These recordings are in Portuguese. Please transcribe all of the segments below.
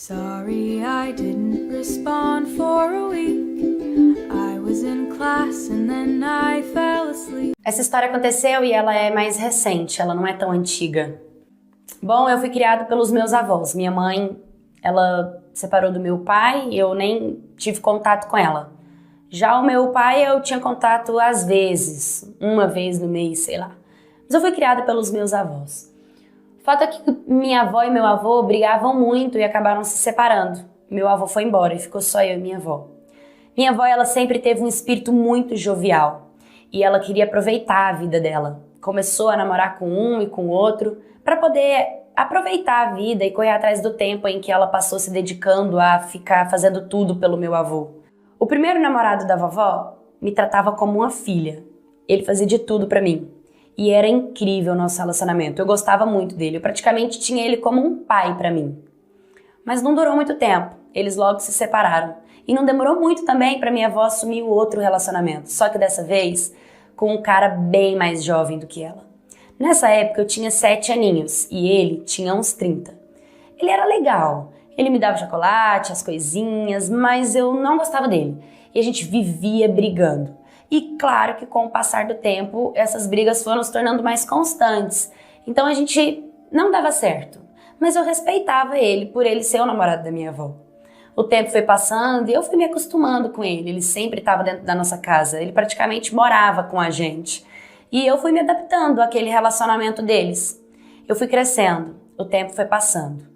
Sorry, I didn't respond for a week. I was in class and then I fell asleep. Essa história aconteceu e ela é mais recente, ela não é tão antiga. Bom, eu fui criada pelos meus avós. Minha mãe, ela separou do meu pai e eu nem tive contato com ela. Já o meu pai, eu tinha contato às vezes, uma vez no mês, sei lá. Mas eu fui criada pelos meus avós. O fato é que minha avó e meu avô brigavam muito e acabaram se separando. Meu avô foi embora e ficou só eu e minha avó. Minha avó, ela sempre teve um espírito muito jovial e ela queria aproveitar a vida dela. Começou a namorar com um e com o outro para poder aproveitar a vida e correr atrás do tempo em que ela passou se dedicando a ficar fazendo tudo pelo meu avô. O primeiro namorado da vovó me tratava como uma filha. Ele fazia de tudo para mim. E era incrível o nosso relacionamento. Eu gostava muito dele. Eu praticamente tinha ele como um pai para mim. Mas não durou muito tempo. Eles logo se separaram. E não demorou muito também para minha avó assumir o outro relacionamento. Só que dessa vez com um cara bem mais jovem do que ela. Nessa época eu tinha 7 aninhos e ele tinha uns 30. Ele era legal. Ele me dava chocolate, as coisinhas, mas eu não gostava dele. E a gente vivia brigando. E claro que com o passar do tempo, essas brigas foram se tornando mais constantes. Então a gente não dava certo. Mas eu respeitava ele por ele ser o namorado da minha avó. O tempo foi passando e eu fui me acostumando com ele. Ele sempre estava dentro da nossa casa. Ele praticamente morava com a gente. E eu fui me adaptando àquele relacionamento deles. Eu fui crescendo. O tempo foi passando.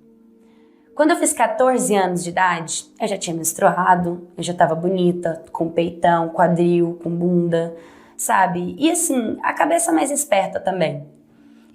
Quando eu fiz 14 anos de idade, eu já tinha menstruado, eu já estava bonita, com peitão, quadril, com bunda, sabe? E assim, a cabeça mais esperta também.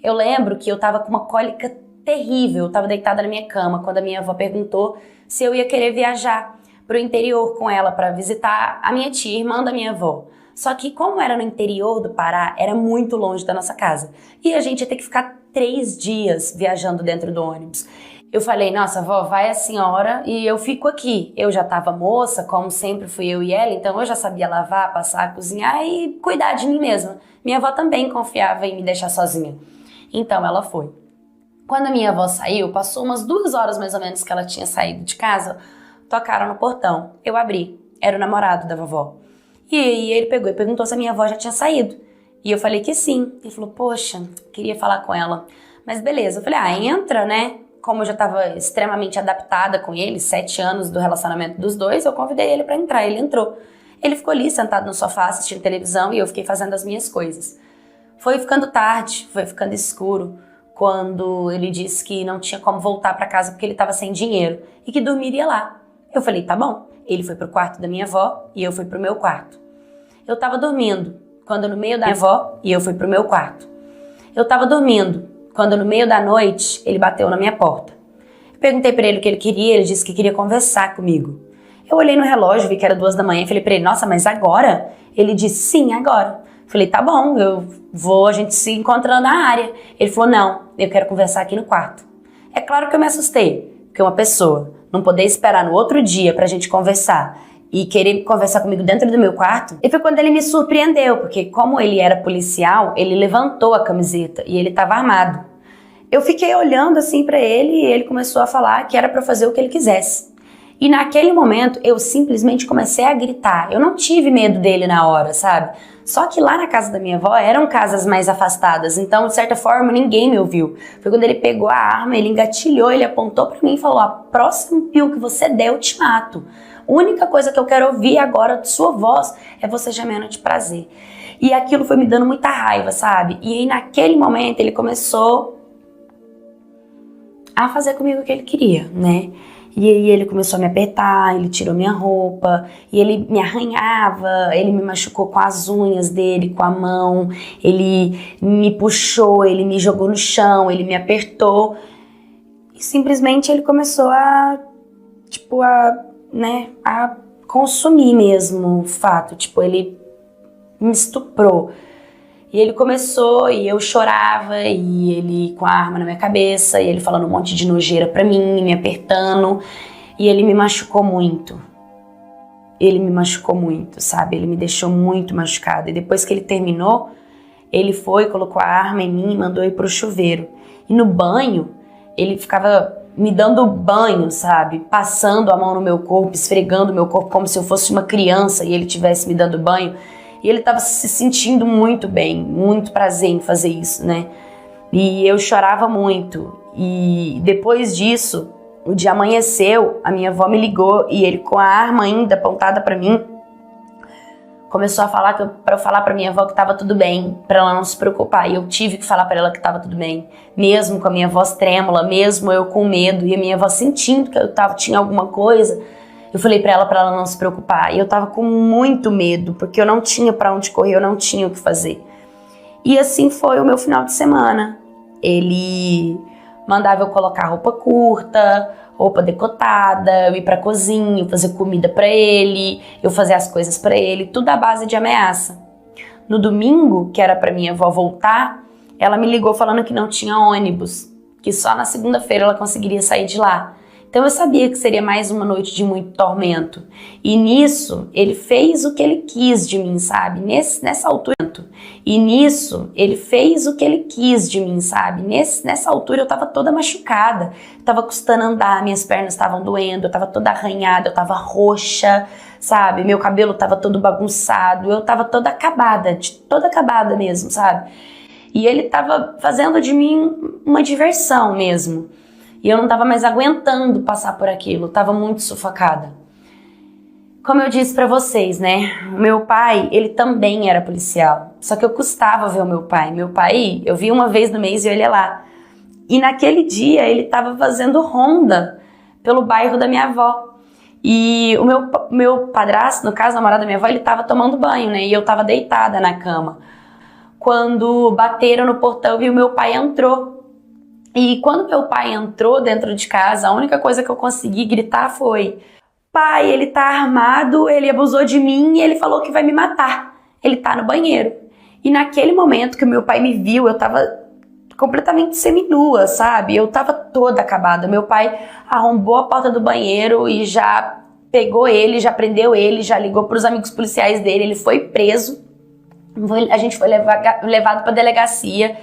Eu lembro que eu estava com uma cólica terrível, eu estava deitada na minha cama quando a minha avó perguntou se eu ia querer viajar para o interior com ela para visitar a minha tia, irmã da minha avó. Só que como era no interior do Pará, era muito longe da nossa casa. E a gente ia ter que ficar 3 dias viajando dentro do ônibus. Eu falei, nossa, vó, vai a senhora e eu fico aqui. Eu já tava moça, como sempre fui eu e ela, então eu já sabia lavar, passar, cozinhar e cuidar de mim mesma. Minha avó também confiava em me deixar sozinha. Então ela foi. Quando a minha avó saiu, passou umas 2 horas mais ou menos que ela tinha saído de casa, tocaram no portão. Eu abri, era o namorado da vovó. E aí ele pegou e perguntou se a minha avó já tinha saído. E eu falei que sim. Ele falou, poxa, queria falar com ela. Mas beleza, eu falei, entra, né? Como eu já estava extremamente adaptada com ele, 7 anos do relacionamento dos dois, eu convidei ele para entrar, ele entrou. Ele ficou ali sentado no sofá assistindo televisão e eu fiquei fazendo as minhas coisas. Foi ficando tarde, foi ficando escuro, quando ele disse que não tinha como voltar para casa porque ele estava sem dinheiro e que dormiria lá. Eu falei, tá bom. Ele foi pro quarto da minha avó e eu fui pro meu quarto. Eu estava dormindo, quando no meio da minha avó e eu fui pro meu quarto. Eu estava dormindo, quando no meio da noite ele bateu na minha porta. Eu perguntei pra ele o que ele queria, ele disse que queria conversar comigo. Eu olhei no relógio, vi que era 2 da manhã e falei pra ele, nossa, mas agora? Ele disse, sim, agora. Eu falei, tá bom, a gente se encontrando na área. Ele falou, não, eu quero conversar aqui no quarto. É claro que eu me assustei, porque uma pessoa não poder esperar no outro dia pra gente conversar e querer conversar comigo dentro do meu quarto, e foi quando ele me surpreendeu, porque como ele era policial, ele levantou a camiseta e ele estava armado. Eu fiquei olhando assim pra ele e ele começou a falar que era pra fazer o que ele quisesse. E naquele momento eu simplesmente comecei a gritar. Eu não tive medo dele na hora, sabe? Só que lá na casa da minha avó eram casas mais afastadas, então de certa forma ninguém me ouviu. Foi quando ele pegou a arma, ele engatilhou, ele apontou pra mim e falou, a próximo pio que você der eu te mato. A única coisa que eu quero ouvir agora de sua voz é você gemendo de prazer. E aquilo foi me dando muita raiva, sabe? E aí naquele momento ele começou a fazer comigo o que ele queria, né? E aí ele começou a me apertar, ele tirou minha roupa, e ele me arranhava, ele me machucou com as unhas dele, com a mão, ele me puxou, ele me jogou no chão, ele me apertou. E simplesmente ele começou a consumir mesmo o fato, ele me estuprou. E ele começou, e eu chorava, e ele com a arma na minha cabeça, e ele falando um monte de nojeira pra mim, me apertando, e ele me machucou muito. Ele me machucou muito, sabe? Ele me deixou muito machucada. E depois que ele terminou, ele foi, colocou a arma em mim e mandou ir pro chuveiro. E no banho, ele ficava me dando banho, sabe? Passando a mão no meu corpo, esfregando o meu corpo como se eu fosse uma criança e ele estivesse me dando banho. E ele estava se sentindo muito bem, muito prazer em fazer isso, né? E eu chorava muito. E depois disso, o dia amanheceu, a minha avó me ligou e ele com a arma ainda apontada para mim, começou a falar para eu falar para minha avó que estava tudo bem, para ela não se preocupar. E eu tive que falar para ela que estava tudo bem, mesmo com a minha voz trêmula, mesmo eu com medo e a minha avó sentindo que tinha alguma coisa. Eu falei para ela não se preocupar. E eu tava com muito medo, porque eu não tinha para onde correr, eu não tinha o que fazer. E assim foi o meu final de semana. Ele mandava eu colocar roupa curta, roupa decotada, eu ir pra cozinha, eu fazer comida pra ele, eu fazer as coisas pra ele, tudo à base de ameaça. No domingo, que era pra minha avó voltar, ela me ligou falando que não tinha ônibus, que só na segunda-feira ela conseguiria sair de lá. Então eu sabia que seria mais uma noite de muito tormento. E nisso, ele fez o que ele quis de mim, sabe? Nessa altura. E nisso, ele fez o que ele quis de mim, sabe? Nessa altura eu tava toda machucada. Tava custando andar, minhas pernas estavam doendo, eu tava toda arranhada, eu tava roxa, sabe? Meu cabelo tava todo bagunçado, eu tava toda acabada mesmo, sabe? E ele tava fazendo de mim uma diversão mesmo. E eu não tava mais aguentando passar por aquilo, tava muito sufocada. Como eu disse pra vocês, né? O meu pai, ele também era policial. Só que eu custava ver o meu pai. Meu pai, eu via uma vez no mês e eu ia lá. E naquele dia, ele tava fazendo ronda pelo bairro da minha avó. E o meu padrasto, no caso, o namorado da minha avó, ele tava tomando banho, né? E eu tava deitada na cama. Quando bateram no portão e o meu pai entrou. E quando meu pai entrou dentro de casa, a única coisa que eu consegui gritar foi: pai, ele tá armado, ele abusou de mim e ele falou que vai me matar. Ele tá no banheiro. E naquele momento que o meu pai me viu, eu tava completamente seminua, sabe? Eu tava toda acabada. Meu pai arrombou a porta do banheiro e já pegou ele, já prendeu ele, já ligou pros amigos policiais dele, ele foi preso. A gente foi levado pra delegacia.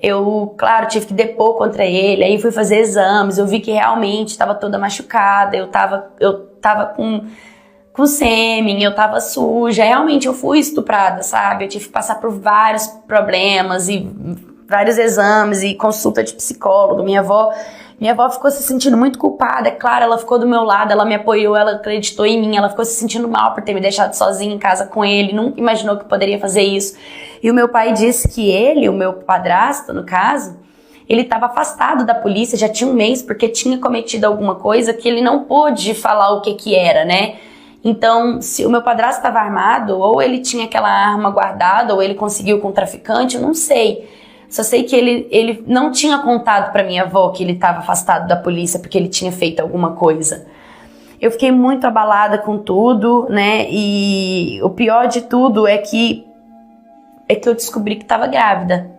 Eu, claro, tive que depor contra ele, aí fui fazer exames, eu vi que realmente estava toda machucada, eu tava com sêmen, eu tava suja, realmente eu fui estuprada, sabe? Eu tive que passar por vários problemas e vários exames e consulta de psicólogo. Minha avó ficou se sentindo muito culpada, é claro, ela ficou do meu lado, ela me apoiou, ela acreditou em mim, ela ficou se sentindo mal por ter me deixado sozinha em casa com ele, nunca imaginou que poderia fazer isso. E o meu pai disse que ele, o meu padrasto, no caso, ele estava afastado da polícia, já tinha um mês, porque tinha cometido alguma coisa que ele não pôde falar o que era, né? Então, se o meu padrasto estava armado, ou ele tinha aquela arma guardada, ou ele conseguiu com o traficante, eu não sei. Só sei que ele não tinha contado pra minha avó que ele estava afastado da polícia porque ele tinha feito alguma coisa. Eu fiquei muito abalada com tudo, né? E o pior de tudo é que eu descobri que estava grávida,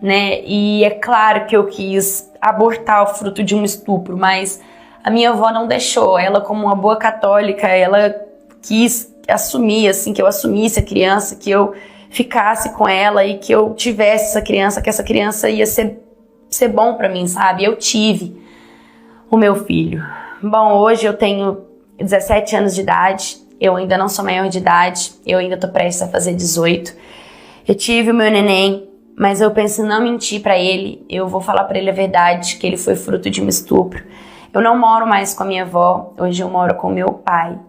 né? E é claro que eu quis abortar o fruto de um estupro, mas a minha avó não deixou. Ela, como uma boa católica, ela quis assumir, assim, que eu assumisse a criança, que eu ficasse com ela e que eu tivesse essa criança, que essa criança ia ser bom pra mim, sabe? Eu tive o meu filho. Bom, hoje eu tenho 17 anos de idade, eu ainda não sou maior de idade, eu ainda tô prestes a fazer 18. Eu tive o meu neném, mas eu penso em não mentir pra ele, eu vou falar pra ele a verdade, que ele foi fruto de um estupro. Eu não moro mais com a minha avó, hoje eu moro com meu pai.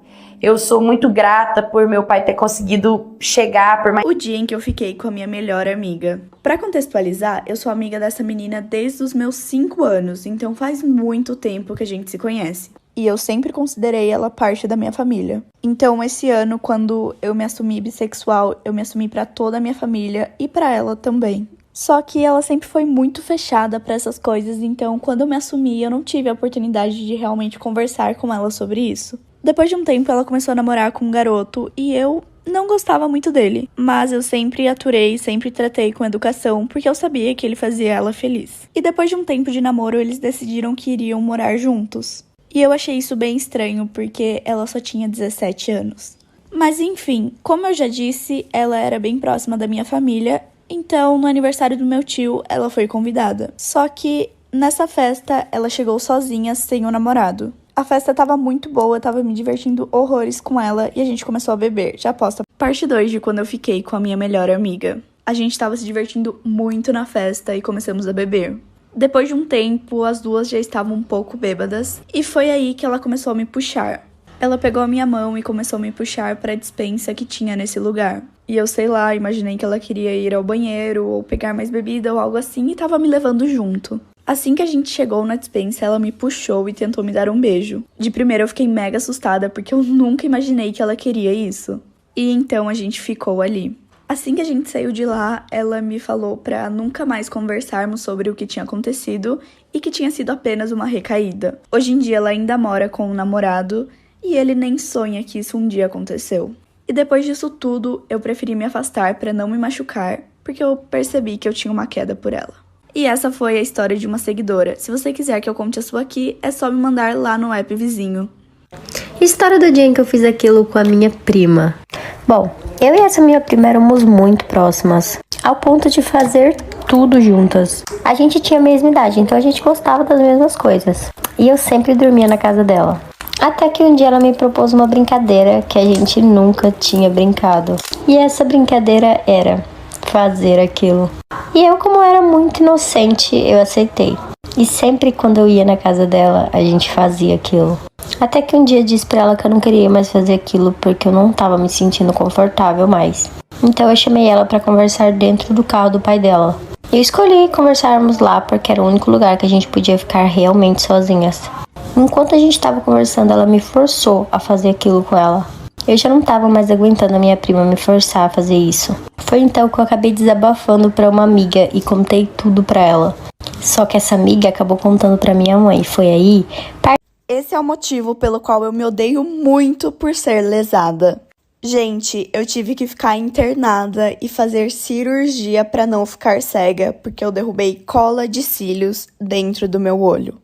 Eu sou muito grata por meu pai ter conseguido chegar por mais... O dia em que eu fiquei com a minha melhor amiga. Pra contextualizar, eu sou amiga dessa menina desde os meus 5 anos, então faz muito tempo que a gente se conhece. E eu sempre considerei ela parte da minha família. Então, esse ano, quando eu me assumi bissexual, eu me assumi pra toda a minha família e pra ela também. Só que ela sempre foi muito fechada pra essas coisas, então quando eu me assumi, eu não tive a oportunidade de realmente conversar com ela sobre isso. Depois de um tempo, ela começou a namorar com um garoto e eu não gostava muito dele. Mas eu sempre aturei, sempre tratei com educação, porque eu sabia que ele fazia ela feliz. E depois de um tempo de namoro, eles decidiram que iriam morar juntos. E eu achei isso bem estranho, porque ela só tinha 17 anos. Mas enfim, como eu já disse, ela era bem próxima da minha família, então no aniversário do meu tio, ela foi convidada. Só que Nessa festa, ela chegou sozinha, sem o namorado. A festa tava muito boa, eu tava me divertindo horrores com ela e a gente começou a beber. Já posta parte 2 de quando eu fiquei com a minha melhor amiga. A gente tava se divertindo muito na festa e começamos a beber. Depois de um tempo, as duas já estavam um pouco bêbadas e foi aí que ela começou a me puxar. Ela pegou a minha mão e começou a me puxar para a despensa que tinha nesse lugar. E eu sei lá, imaginei que ela queria ir ao banheiro ou pegar mais bebida ou algo assim e tava me levando junto. Assim que a gente chegou na despensa, ela me puxou e tentou me dar um beijo. De primeira eu fiquei mega assustada porque eu nunca imaginei que ela queria isso. E então a gente ficou ali. Assim que a gente saiu de lá, ela me falou pra nunca mais conversarmos sobre o que tinha acontecido e que tinha sido apenas uma recaída. Hoje em dia ela ainda mora com um namorado e ele nem sonha que isso um dia aconteceu. E depois disso tudo, eu preferi me afastar pra não me machucar, porque eu percebi que eu tinha uma queda por ela. E essa foi a história de uma seguidora. Se você quiser que eu conte a sua aqui, é só me mandar lá no app vizinho. História do dia em que eu fiz aquilo com a minha prima. Bom, eu e essa minha prima éramos muito próximas, ao ponto de fazer tudo juntas. A gente tinha a mesma idade, então a gente gostava das mesmas coisas. E eu sempre dormia na casa dela. Até que um dia ela me propôs uma brincadeira que a gente nunca tinha brincado. E essa brincadeira era fazer aquilo. E eu, como era muito inocente, eu aceitei. E sempre quando eu ia na casa dela, a gente fazia aquilo. Até que um dia eu disse pra ela que eu não queria mais fazer aquilo porque eu não tava me sentindo confortável mais. Então eu chamei ela pra conversar dentro do carro do pai dela. Eu escolhi conversarmos lá porque era o único lugar que a gente podia ficar realmente sozinhas. Enquanto a gente tava conversando, ela me forçou a fazer aquilo com ela. Eu já não tava mais aguentando a minha prima me forçar a fazer isso. Foi então que eu acabei desabafando pra uma amiga e contei tudo pra ela. Só que essa amiga acabou contando pra minha mãe. Foi aí... Esse é o motivo pelo qual eu me odeio muito por ser lesada. Gente, eu tive que ficar internada e fazer cirurgia pra não ficar cega, porque eu derrubei cola de cílios dentro do meu olho.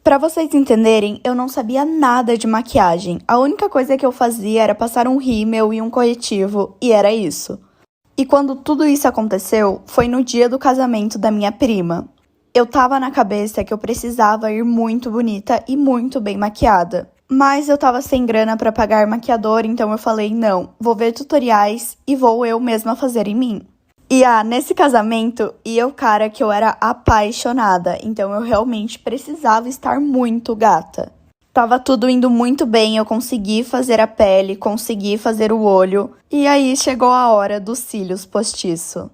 Pra vocês entenderem, eu não sabia nada de maquiagem. A única coisa que eu fazia era passar um rímel e um corretivo, e era isso. E quando tudo isso aconteceu, foi no dia do casamento da minha prima. Eu tava na cabeça que eu precisava ir muito bonita e muito bem maquiada. Mas eu tava sem grana pra pagar maquiador, então eu falei, não, vou ver tutoriais e vou eu mesma fazer em mim. E nesse casamento, ia o cara que eu era apaixonada, então eu realmente precisava estar muito gata. Tava tudo indo muito bem, eu consegui fazer a pele, consegui fazer o olho, e aí chegou a hora dos cílios postiço.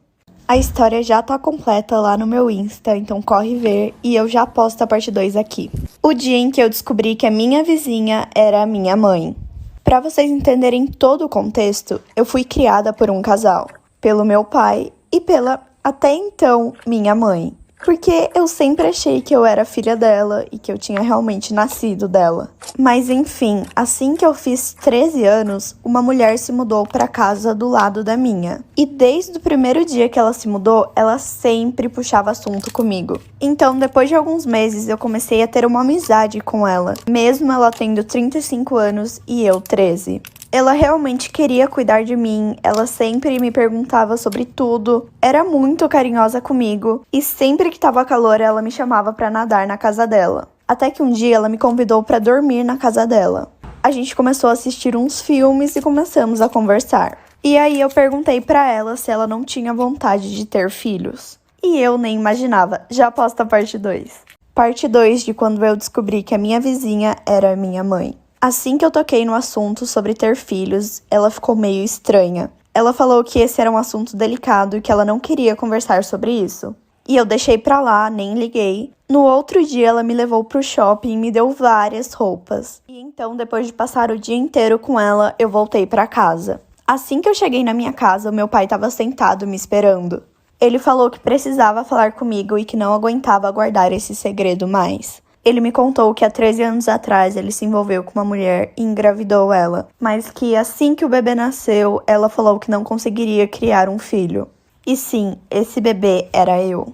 A história já tá completa lá no meu Insta, então corre ver e eu já posto a parte 2 aqui. O dia em que eu descobri que a minha vizinha era a minha mãe. Pra vocês entenderem todo o contexto, eu fui criada por um casal, pelo meu pai e pela, até então, minha mãe. Porque eu sempre achei que eu era filha dela e que eu tinha realmente nascido dela. Mas enfim, assim que eu fiz 13 anos, uma mulher se mudou para casa do lado da minha. E desde o primeiro dia que ela se mudou, ela sempre puxava assunto comigo. Então, depois de alguns meses, eu comecei a ter uma amizade com ela, mesmo ela tendo 35 anos e eu 13. Ela realmente queria cuidar de mim, ela sempre me perguntava sobre tudo, era muito carinhosa comigo e sempre que tava calor ela me chamava pra nadar na casa dela. Até que um dia ela me convidou pra dormir na casa dela. A gente começou a assistir uns filmes e começamos a conversar. E aí eu perguntei pra ela se ela não tinha vontade de ter filhos. E eu nem imaginava, já posto a parte 2. Parte 2 de quando eu descobri que a minha vizinha era a minha mãe. Assim que eu toquei no assunto sobre ter filhos, ela ficou meio estranha. Ela falou que esse era um assunto delicado e que ela não queria conversar sobre isso. E eu deixei pra lá, nem liguei. No outro dia, ela me levou pro shopping e me deu várias roupas. E então, depois de passar o dia inteiro com ela, eu voltei pra casa. Assim que eu cheguei na minha casa, o meu pai estava sentado me esperando. Ele falou que precisava falar comigo e que não aguentava guardar esse segredo mais. Ele me contou que há 13 anos atrás ele se envolveu com uma mulher e engravidou ela, mas que assim que o bebê nasceu, ela falou que não conseguiria criar um filho. E sim, esse bebê era eu.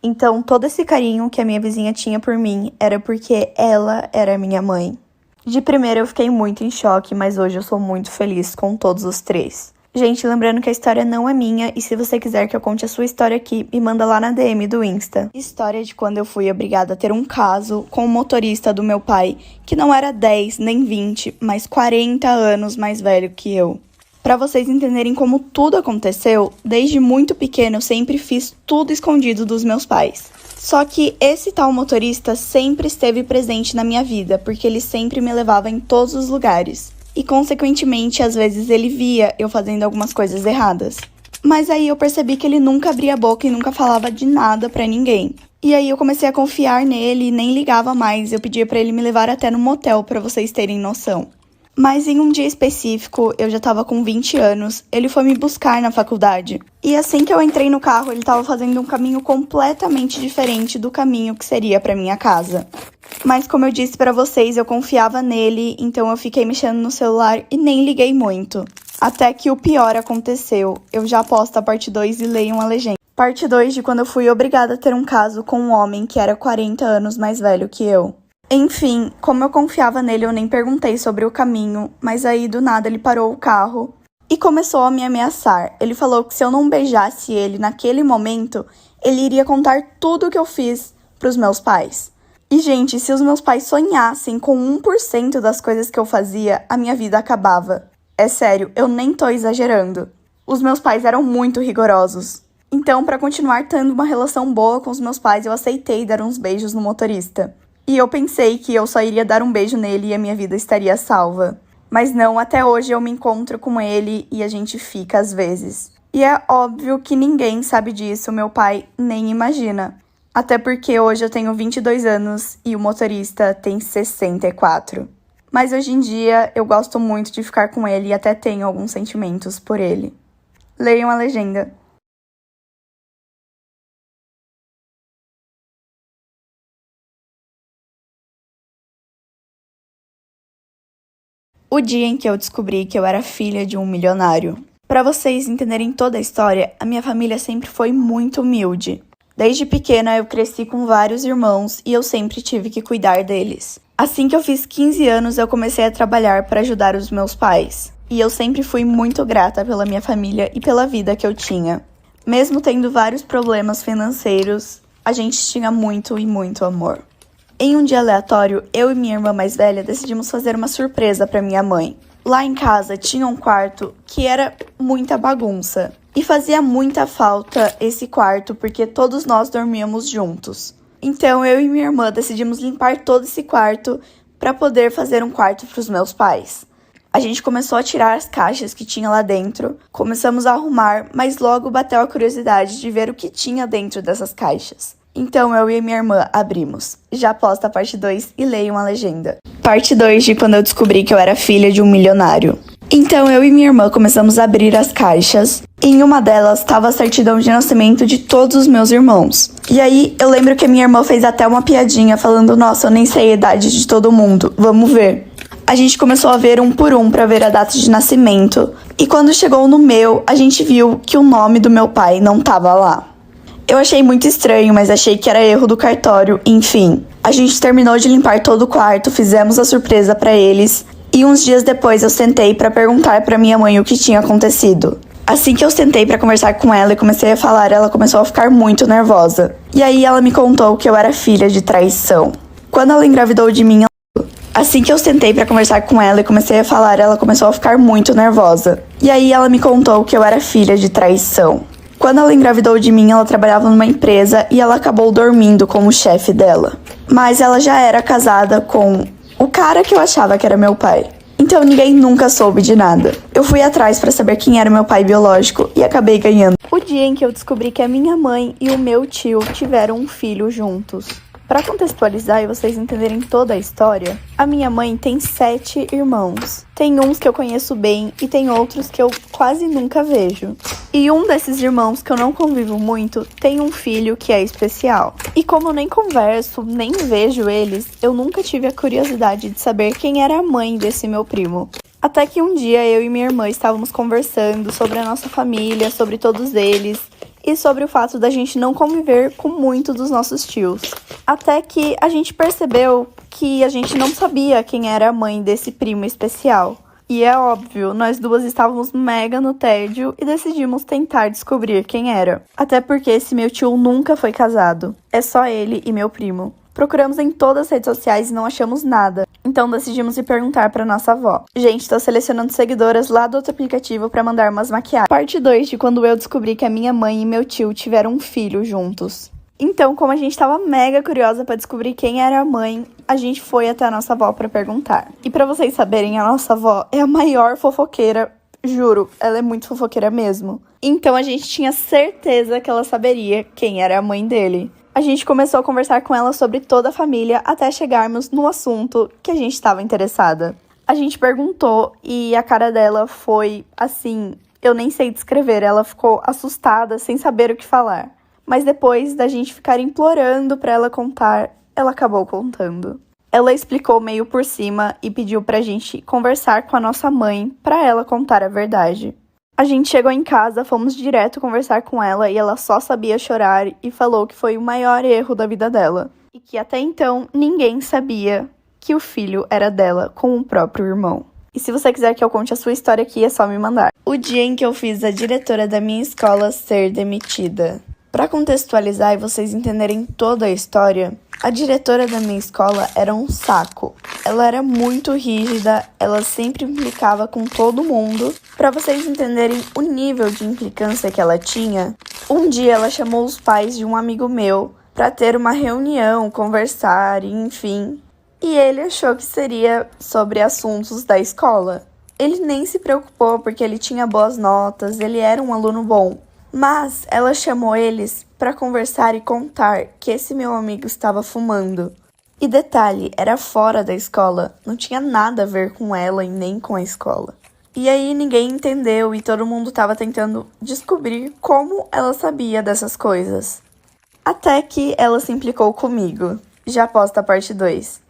Então todo esse carinho que a minha vizinha tinha por mim era porque ela era minha mãe. De primeira eu fiquei muito em choque, mas hoje eu sou muito feliz com todos os 3. Gente, lembrando que a história não é minha, e se você quiser que eu conte a sua história aqui, me manda lá na DM do Insta. História de quando eu fui obrigada a ter um caso com o motorista do meu pai, que não era 10 nem 20, mas 40 anos mais velho que eu. Pra vocês entenderem como tudo aconteceu, desde muito pequeno eu sempre fiz tudo escondido dos meus pais. Só que esse tal motorista sempre esteve presente na minha vida, porque ele sempre me levava em todos os lugares. E, consequentemente, às vezes ele via eu fazendo algumas coisas erradas. Mas aí eu percebi que ele nunca abria a boca e nunca falava de nada pra ninguém. E aí eu comecei a confiar nele e nem ligava mais. Eu pedia pra ele me levar até no motel, pra vocês terem noção. Mas em um dia específico, eu já tava com 20 anos, ele foi me buscar na faculdade. E assim que eu entrei no carro, ele tava fazendo um caminho completamente diferente do caminho que seria pra minha casa. Mas como eu disse pra vocês, eu confiava nele, então eu fiquei mexendo no celular e nem liguei muito. Até que o pior aconteceu. Eu já posto a parte 2 e leio uma legenda. Parte 2 de quando eu fui obrigada a ter um caso com um homem que era 40 anos mais velho que eu. Enfim, como eu confiava nele, eu nem perguntei sobre o caminho, mas aí do nada ele parou o carro e começou a me ameaçar. Ele falou que se eu não beijasse ele naquele momento, ele iria contar tudo o que eu fiz pros meus pais. E, gente, se os meus pais sonhassem com 1% das coisas que eu fazia, a minha vida acabava. É sério, eu nem tô exagerando. Os meus pais eram muito rigorosos. Então, pra continuar tendo uma relação boa com os meus pais, eu aceitei dar uns beijos no motorista. E eu pensei que eu só iria dar um beijo nele e a minha vida estaria salva. Mas não, até hoje eu me encontro com ele e a gente fica às vezes. E é óbvio que ninguém sabe disso, meu pai nem imagina. Até porque hoje eu tenho 22 anos e o motorista tem 64. Mas hoje em dia eu gosto muito de ficar com ele e até tenho alguns sentimentos por ele. Leiam a legenda. O dia em que eu descobri que eu era filha de um milionário. Para vocês entenderem toda a história, a minha família sempre foi muito humilde. Desde pequena eu cresci com vários irmãos e eu sempre tive que cuidar deles. Assim que eu fiz 15 anos, eu comecei a trabalhar para ajudar os meus pais. E eu sempre fui muito grata pela minha família e pela vida que eu tinha. Mesmo tendo vários problemas financeiros, a gente tinha muito e muito amor. Em um dia aleatório, eu e minha irmã mais velha decidimos fazer uma surpresa para minha mãe. Lá em casa tinha um quarto que era muita bagunça. E fazia muita falta esse quarto porque todos nós dormíamos juntos. Então eu e minha irmã decidimos limpar todo esse quarto para poder fazer um quarto para os meus pais. A gente começou a tirar as caixas que tinha lá dentro, começamos a arrumar, mas logo bateu a curiosidade de ver o que tinha dentro dessas caixas. Então eu e minha irmã abrimos. Já posta a parte 2 e leiam a legenda. Parte 2 de quando eu descobri que eu era filha de um milionário. Então eu e minha irmã começamos a abrir as caixas. E em uma delas estava a certidão de nascimento de todos os meus irmãos. E aí eu lembro que a minha irmã fez até uma piadinha falando: nossa, eu nem sei a idade de todo mundo, vamos ver. A gente começou a ver um por um para ver a data de nascimento. E quando chegou no meu, a gente viu que o nome do meu pai não estava lá. Eu achei muito estranho, mas achei que era erro do cartório, enfim. A gente terminou de limpar todo o quarto, fizemos a surpresa para eles. E uns dias depois eu sentei para perguntar para minha mãe o que tinha acontecido. Assim que eu sentei para conversar com ela e comecei a falar, ela começou a ficar muito nervosa. E aí ela me contou que eu era filha de traição. Quando ela engravidou de mim, Assim que eu sentei para conversar com ela e comecei a falar, ela começou a ficar muito nervosa. E aí ela me contou que eu era filha de traição. Quando ela engravidou de mim, ela trabalhava numa empresa e ela acabou dormindo com o chefe dela. Mas ela já era casada com o cara que eu achava que era meu pai. Então ninguém nunca soube de nada. Eu fui atrás para saber quem era meu pai biológico e acabei ganhando. O dia em que eu descobri que a minha mãe e o meu tio tiveram um filho juntos. Para contextualizar e vocês entenderem toda a história, a minha mãe tem 7 irmãos. Tem uns que eu conheço bem e tem outros que eu quase nunca vejo. E um desses irmãos que eu não convivo muito tem um filho que é especial. E como eu nem converso, nem vejo eles, eu nunca tive a curiosidade de saber quem era a mãe desse meu primo. Até que um dia eu e minha irmã estávamos conversando sobre a nossa família, sobre todos eles e sobre o fato da gente não conviver com muitos dos nossos tios. Até que a gente percebeu que a gente não sabia quem era a mãe desse primo especial. E é óbvio, nós duas estávamos mega no tédio e decidimos tentar descobrir quem era. Até porque esse meu tio nunca foi casado. É só ele e meu primo. Procuramos em todas as redes sociais e não achamos nada. Então decidimos ir perguntar pra nossa avó. Gente, tô selecionando seguidoras lá do outro aplicativo pra mandar umas maquiagens. Parte 2 de quando eu descobri que a minha mãe e meu tio tiveram um filho juntos. Então, como a gente tava mega curiosa pra descobrir quem era a mãe, a gente foi até a nossa avó pra perguntar. E pra vocês saberem, a nossa avó é a maior fofoqueira, juro, ela é muito fofoqueira mesmo. Então a gente tinha certeza que ela saberia quem era a mãe dele. A gente começou a conversar com ela sobre toda a família até chegarmos no assunto que a gente estava interessada. A gente perguntou e a cara dela foi assim, eu nem sei descrever, ela ficou assustada, sem saber o que falar. Mas depois da gente ficar implorando pra ela contar, ela acabou contando. Ela explicou meio por cima e pediu pra gente conversar com a nossa mãe pra ela contar a verdade. A gente chegou em casa, fomos direto conversar com ela e ela só sabia chorar e falou que foi o maior erro da vida dela. E que até então ninguém sabia que o filho era dela com o próprio irmão. E se você quiser que eu conte a sua história aqui, é só me mandar. O dia em que eu fiz a diretora da minha escola ser demitida. Para contextualizar e vocês entenderem toda a história, a diretora da minha escola era um saco. Ela era muito rígida, ela sempre implicava com todo mundo. Para vocês entenderem o nível de implicância que ela tinha, um dia ela chamou os pais de um amigo meu para ter uma reunião, conversar, enfim. E ele achou que seria sobre assuntos da escola. Ele nem se preocupou porque ele tinha boas notas, ele era um aluno bom. Mas ela chamou eles para conversar e contar que esse meu amigo estava fumando. E detalhe, era fora da escola, não tinha nada a ver com ela e nem com a escola. E aí ninguém entendeu e todo mundo estava tentando descobrir como ela sabia dessas coisas. Até que ela se implicou comigo. Já posta a parte 2.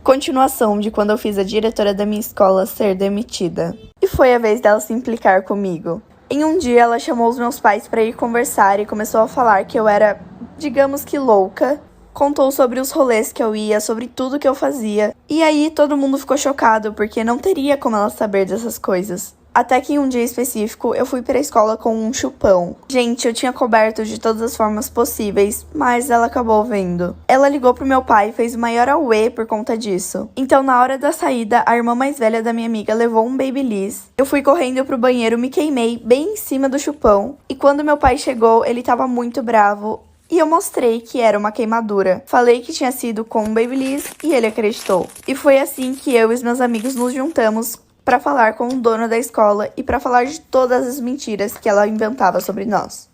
Continuação de quando eu fiz a diretora da minha escola ser demitida. E foi a vez dela se implicar comigo. Em um dia, ela chamou os meus pais para ir conversar e começou a falar que eu era, digamos que louca. Contou sobre os rolês que eu ia, sobre tudo que eu fazia. E aí, todo mundo ficou chocado, porque não teria como ela saber dessas coisas. Até que em um dia específico, eu fui pra escola com um chupão. Gente, eu tinha coberto de todas as formas possíveis, mas ela acabou vendo. Ela ligou pro meu pai e fez o maior auê por conta disso. Então, na hora da saída, a irmã mais velha da minha amiga levou um Babyliss. Eu fui correndo pro banheiro, me queimei bem em cima do chupão. E quando meu pai chegou, ele tava muito bravo. E eu mostrei que era uma queimadura. Falei que tinha sido com um Babyliss e ele acreditou. E foi assim que eu e os meus amigos nos juntamos para falar com o dono da escola e para falar de todas as mentiras que ela inventava sobre nós.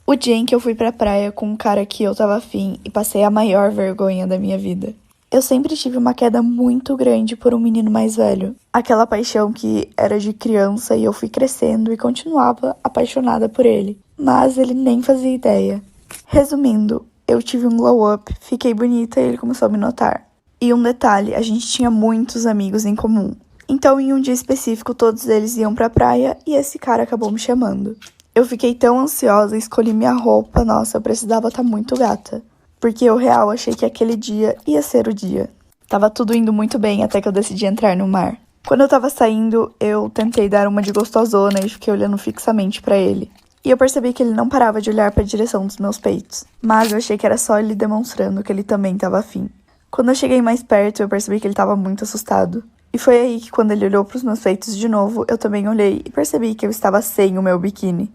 O dia em que eu fui pra praia com um cara que eu tava afim e passei a maior vergonha da minha vida. Eu sempre tive uma queda muito grande por um menino mais velho. Aquela paixão que era de criança e eu fui crescendo e continuava apaixonada por ele. Mas ele nem fazia ideia. Resumindo, eu tive um glow up, fiquei bonita e ele começou a me notar. E um detalhe, a gente tinha muitos amigos em comum. Então, em um dia específico, todos eles iam pra praia e esse cara acabou me chamando. Eu fiquei tão ansiosa, escolhi minha roupa, nossa, eu precisava estar muito gata. Porque eu real achei que aquele dia ia ser o dia. Tava tudo indo muito bem até que eu decidi entrar no mar. Quando eu tava saindo, eu tentei dar uma de gostosona e fiquei olhando fixamente pra ele. E eu percebi que ele não parava de olhar pra direção dos meus peitos. Mas eu achei que era só ele demonstrando que ele também tava afim. Quando eu cheguei mais perto, eu percebi que ele tava muito assustado. E foi aí que quando ele olhou pros meus peitos de novo, eu também olhei e percebi que eu estava sem o meu biquíni.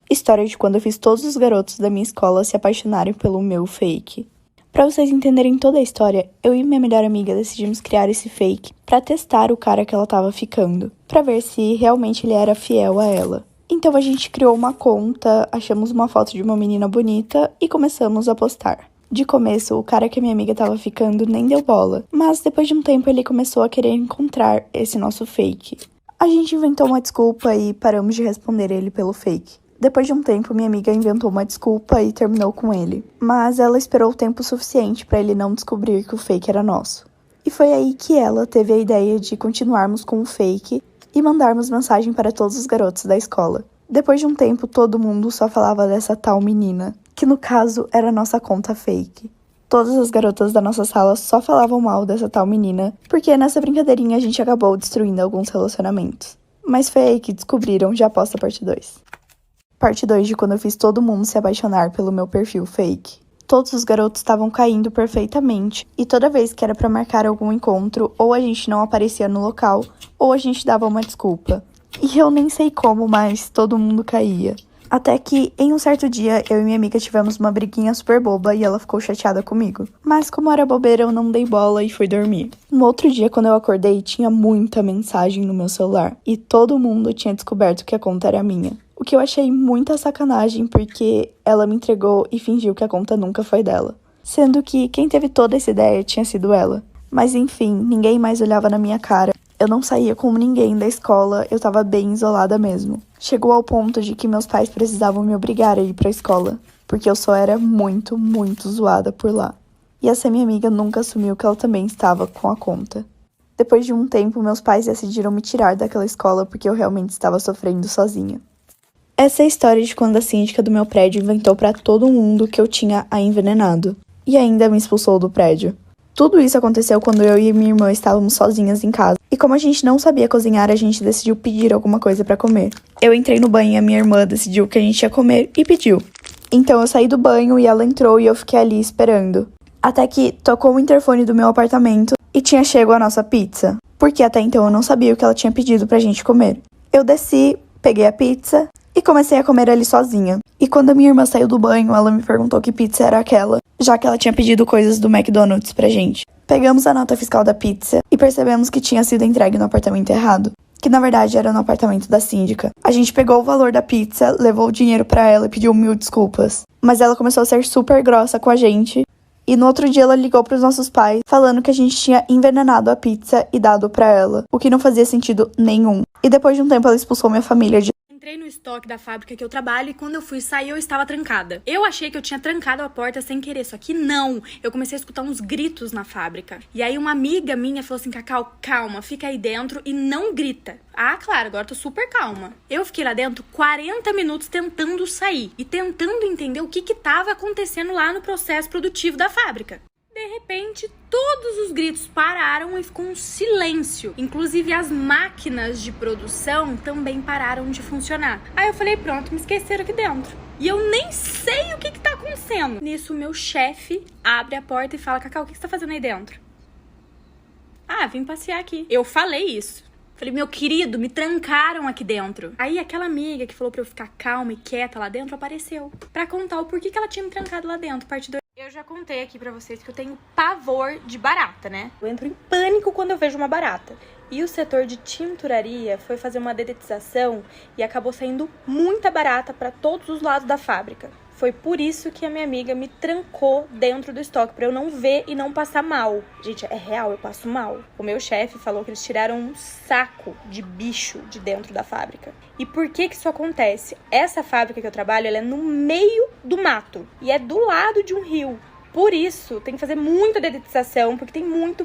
História de quando eu fiz todos os garotos da minha escola se apaixonarem pelo meu fake. Pra vocês entenderem toda a história, eu e minha melhor amiga decidimos criar esse fake pra testar o cara que ela tava ficando, pra ver se realmente ele era fiel a ela. Então a gente criou uma conta, achamos uma foto de uma menina bonita e começamos a postar. De começo, o cara que a minha amiga tava ficando nem deu bola, mas depois de um tempo ele começou a querer encontrar esse nosso fake. A gente inventou uma desculpa e paramos de responder ele pelo fake. Depois de um tempo, minha amiga inventou uma desculpa e terminou com ele. Mas ela esperou o tempo suficiente pra ele não descobrir que o fake era nosso. E foi aí que ela teve a ideia de continuarmos com o fake e mandarmos mensagem para todos os garotos da escola. Depois de um tempo, todo mundo só falava dessa tal menina, que no caso era nossa conta fake. Todas as garotas da nossa sala só falavam mal dessa tal menina, porque nessa brincadeirinha a gente acabou destruindo alguns relacionamentos. Mas foi aí que descobriram Já Posta Parte 2. Parte 2 de quando eu fiz todo mundo se apaixonar pelo meu perfil fake. Todos os garotos estavam caindo perfeitamente, e toda vez que era pra marcar algum encontro, ou a gente não aparecia no local, ou a gente dava uma desculpa. E eu nem sei como, mas todo mundo caía. Até que, em um certo dia, eu e minha amiga tivemos uma briguinha super boba e ela ficou chateada comigo. Mas como era bobeira, eu não dei bola e fui dormir. No outro dia, quando eu acordei, tinha muita mensagem no meu celular. E todo mundo tinha descoberto que a conta era minha. O que eu achei muita sacanagem, porque ela me entregou e fingiu que a conta nunca foi dela. Sendo que quem teve toda essa ideia tinha sido ela. Mas enfim, ninguém mais olhava na minha cara. Eu não saía com ninguém da escola, eu tava bem isolada mesmo. Chegou ao ponto de que meus pais precisavam me obrigar a ir pra escola, porque eu só era muito, muito zoada por lá. E essa minha amiga nunca assumiu que ela também estava com a conta. Depois de um tempo, meus pais decidiram me tirar daquela escola porque eu realmente estava sofrendo sozinha. Essa é a história de quando a síndica do meu prédio inventou pra todo mundo que eu tinha a envenenado. E ainda me expulsou do prédio. Tudo isso aconteceu quando eu e minha irmã estávamos sozinhas em casa. E como a gente não sabia cozinhar, a gente decidiu pedir alguma coisa pra comer. Eu entrei no banho e a minha irmã decidiu o que a gente ia comer e pediu. Então eu saí do banho e ela entrou e eu fiquei ali esperando. Até que tocou o interfone do meu apartamento e tinha chego a nossa pizza. Porque até então eu não sabia o que ela tinha pedido pra gente comer. Eu desci, peguei a pizza e comecei a comer ali sozinha. E quando a minha irmã saiu do banho, ela me perguntou que pizza era aquela, já que ela tinha pedido coisas do McDonald's pra gente. Pegamos a nota fiscal da pizza e percebemos que tinha sido entregue no apartamento errado, que na verdade era no apartamento da síndica. A gente pegou o valor da pizza, levou o dinheiro pra ela e pediu 1000 desculpas. Mas ela começou a ser super grossa com a gente. E no outro dia ela ligou pros nossos pais, falando que a gente tinha envenenado a pizza e dado pra ela, o que não fazia sentido nenhum. E depois de um tempo ela expulsou minha família de... Entrei no estoque da fábrica que eu trabalho e quando eu fui sair eu estava trancada. Eu achei que eu tinha trancado a porta sem querer, só que não. Eu comecei a escutar uns gritos na fábrica. E aí uma amiga minha falou assim, Cacau, calma, fica aí dentro e não grita. Ah, claro, agora eu tô super calma. Eu fiquei lá dentro 40 minutos tentando sair e tentando entender o que tava acontecendo lá no processo produtivo da fábrica. De repente, todos os gritos pararam e ficou um silêncio. Inclusive, as máquinas de produção também pararam de funcionar. Aí eu falei, pronto, me esqueceram aqui dentro. E eu nem sei o que tá acontecendo. Nisso, o meu chefe abre a porta e fala, Cacau, o que você tá fazendo aí dentro? Ah, vim passear aqui. Eu falei isso. Falei, meu querido, me trancaram aqui dentro. Aí aquela amiga que falou pra eu ficar calma e quieta lá dentro apareceu pra contar o porquê que ela tinha me trancado lá dentro. Parte 2. Eu já contei aqui pra vocês que eu tenho pavor de barata, né? Eu entro em pânico quando eu vejo uma barata. E o setor de tinturaria foi fazer uma dedetização e acabou saindo muita barata pra todos os lados da fábrica. Foi por isso que a minha amiga me trancou dentro do estoque, pra eu não ver e não passar mal. Gente, é real, eu passo mal. O meu chefe falou que eles tiraram um saco de bicho de dentro da fábrica. E por que isso acontece? Essa fábrica que eu trabalho, ela é no meio do mato e é do lado de um rio. Por isso, tem que fazer muita dedetização, porque tem muito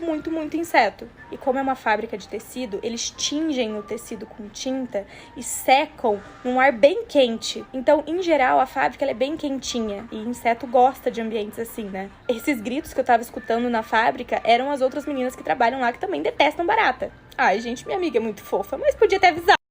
inseto. E como é uma fábrica de tecido, eles tingem o tecido com tinta e secam num ar bem quente. Então, em geral, a fábrica ela é bem quentinha. E inseto gosta de ambientes assim, né? Esses gritos que eu tava escutando na fábrica eram as outras meninas que trabalham lá que também detestam barata. Ai, gente, minha amiga é muito fofa, mas podia ter avisado.